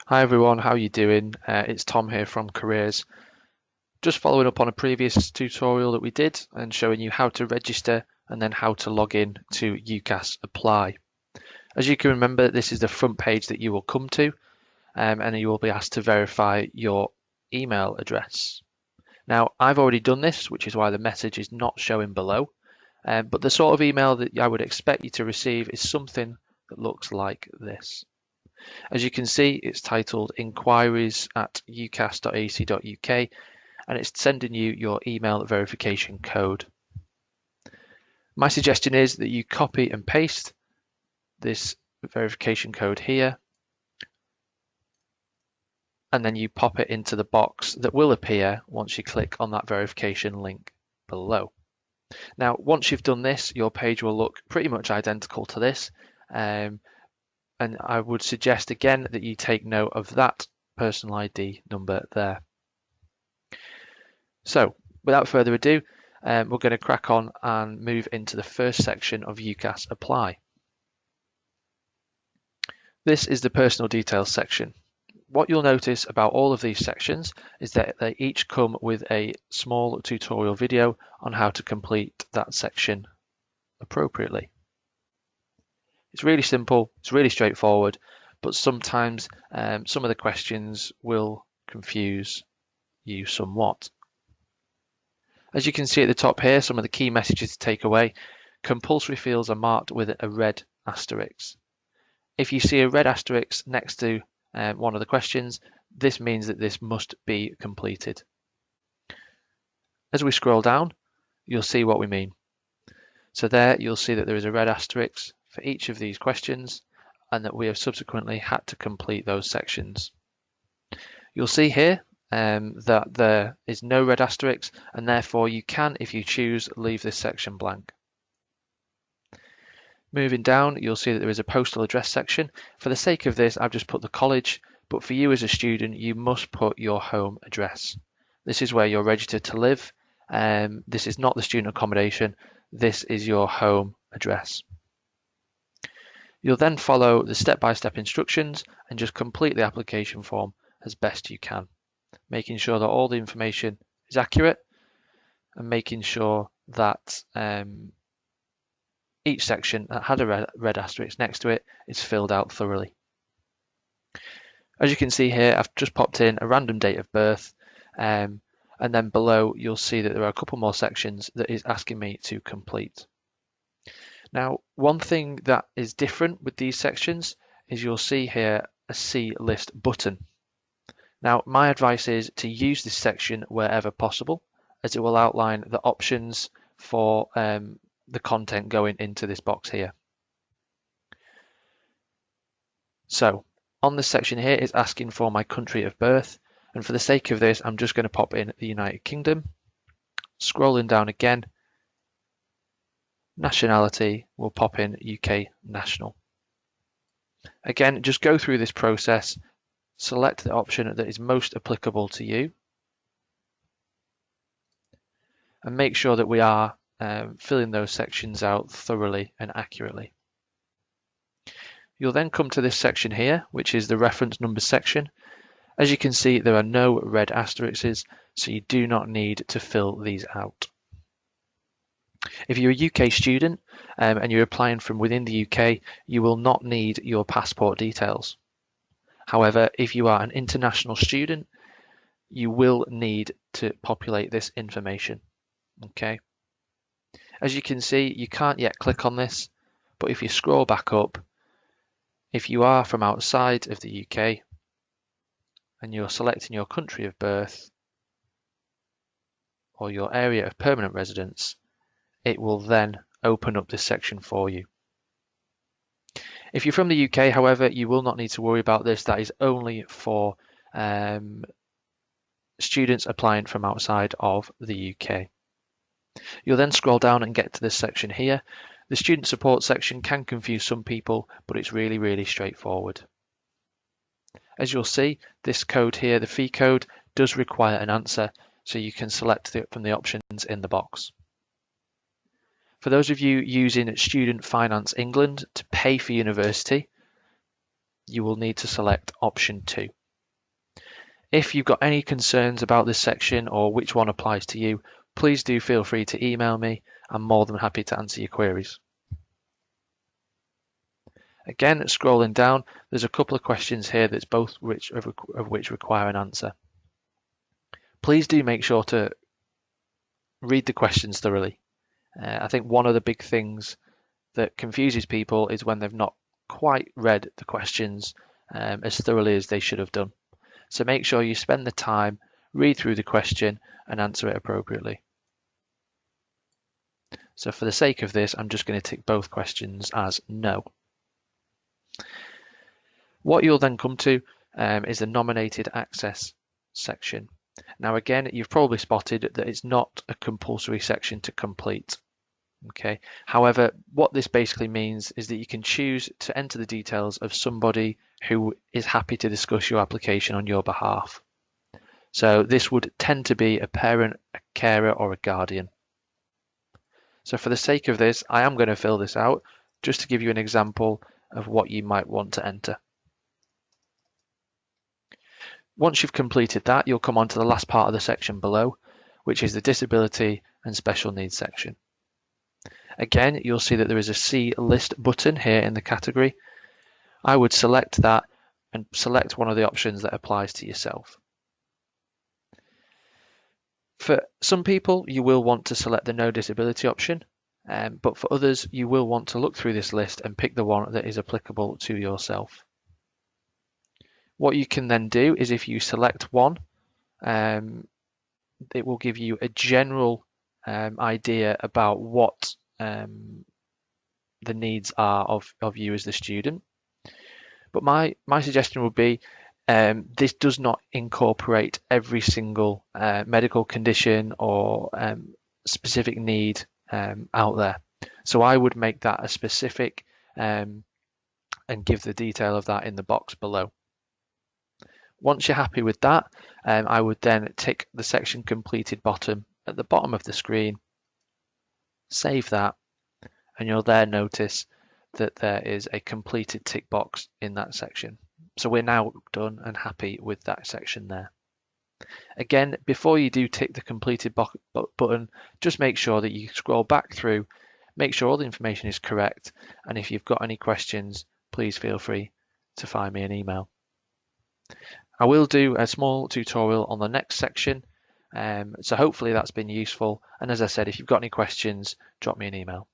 Hi everyone, how are you doing? It's Tom here from Careers. Just following up on a previous tutorial that we did and showing you how to register and then how to log in to UCAS Apply. As you can remember, this is the front page that you will come to and you will be asked to verify your email address. Now, I've already done this, which is why the message is not showing below, but the sort of email that I would expect you to receive is something that looks like this. As you can see, it's titled inquiries@ucas.ac.uk and it's sending you your email verification code. My suggestion is that you copy and paste this verification code here and then you pop it into the box that will appear once you click on that verification link below. Now, once you've done this, your page will look pretty much identical to this. And I would suggest again that you take note of that personal ID number there. So without further ado, we're going to crack on and move into the first section of UCAS Apply. This is the personal details section. What you'll notice about all of these sections is that they each come with a small tutorial video on how to complete that section appropriately. It's really simple, it's really straightforward, but sometimes some of the questions will confuse you somewhat. As you can see at the top here, some of the key messages to take away. Compulsory fields are marked with a red asterisk. If you see a red asterisk next to one of the questions, this means that this must be completed. As we scroll down, you'll see what we mean. So there you'll see that there is a red asterisk for each of these questions and that we have subsequently had to complete those sections. You'll see here that there is no red asterisk and therefore you can, if you choose, leave this section blank. Moving down, you'll see that there is a postal address section. For the sake of this, I've just put the college, but for you as a student, you must put your home address. This is where you're registered to live. This is not the student accommodation. This is your home address. You'll then follow the step-by-step instructions and just complete the application form as best you can, making sure that all the information is accurate and making sure that each section that had a red asterisk next to it is filled out thoroughly. As you can see here, I've just popped in a random date of birth, and then below you'll see that there are a couple more sections that is asking me to complete. Now, one thing that is different with these sections is you'll see here a See List button. Now, my advice is to use this section wherever possible, as it will outline the options for the content going into this box here. So, on this section here is asking for my country of birth, and for the sake of this, I'm just going to pop in the United Kingdom. Scrolling down again, nationality will pop in UK national. Again, just go through this process, select the option that is most applicable to you, and make sure that we are filling those sections out thoroughly and accurately. You'll then come to this section here, which is the reference number section. As you can see, there are no red asterisks, so you do not need to fill these out. If you're a UK student and you're applying from within the UK, you will not need your passport details. However, if you are an international student, you will need to populate this information. Okay. As you can see, you can't yet click on this, but if you scroll back up, if you are from outside of the UK and you're selecting your country of birth or your area of permanent residence, it will then open up this section for you. If you're from the UK, however, you will not need to worry about this. That is only for students applying from outside of the UK. You'll then scroll down and get to this section here. The student support section can confuse some people, but it's really, really straightforward. As you'll see, this code here, the fee code, does require an answer, so you can select it from the options in the box. For those of you using Student Finance England to pay for university, you will need to select option 2. If you've got any concerns about this section or which one applies to you, please do feel free to email me. I'm more than happy to answer your queries. Again, scrolling down, there's a couple of questions here that's both of which require an answer. Please do make sure to read the questions thoroughly. I think one of the big things that confuses people is when they've not quite read the questions as thoroughly as they should have done. So make sure you spend the time, read through the question and answer it appropriately. So for the sake of this, I'm just going to tick both questions as no. What you'll then come to is the nominated access section. Now again, you've probably spotted that it's not a compulsory section to complete. Okay. However, what this basically means is that you can choose to enter the details of somebody who is happy to discuss your application on your behalf. So this would tend to be a parent, a carer, or a guardian. So for the sake of this, I am going to fill this out just to give you an example of what you might want to enter. Once you've completed that, you'll come on to the last part of the section below, which is the disability and special needs section. Again, you'll see that there is a See List button here in the category. I would select that and select one of the options that applies to yourself. For some people, you will want to select the No Disability option, but for others, you will want to look through this list and pick the one that is applicable to yourself. What you can then do is if you select one, it will give you a general idea about what the needs are of you as the student. But my suggestion would be this does not incorporate every single medical condition or specific need out there. So I would make that a specific and give the detail of that in the box below. Once you're happy with that, I would then tick the section completed button at the bottom of the screen, save that, and you'll there notice that there is a completed tick box in that section. So we're now done and happy with that section there. Again, before you do tick the completed button, just make sure that you scroll back through, make sure all the information is correct, and if you've got any questions, please feel free to find me an email. I will do a small tutorial on the next section, so hopefully that's been useful. And as I said, if you've got any questions, drop me an email.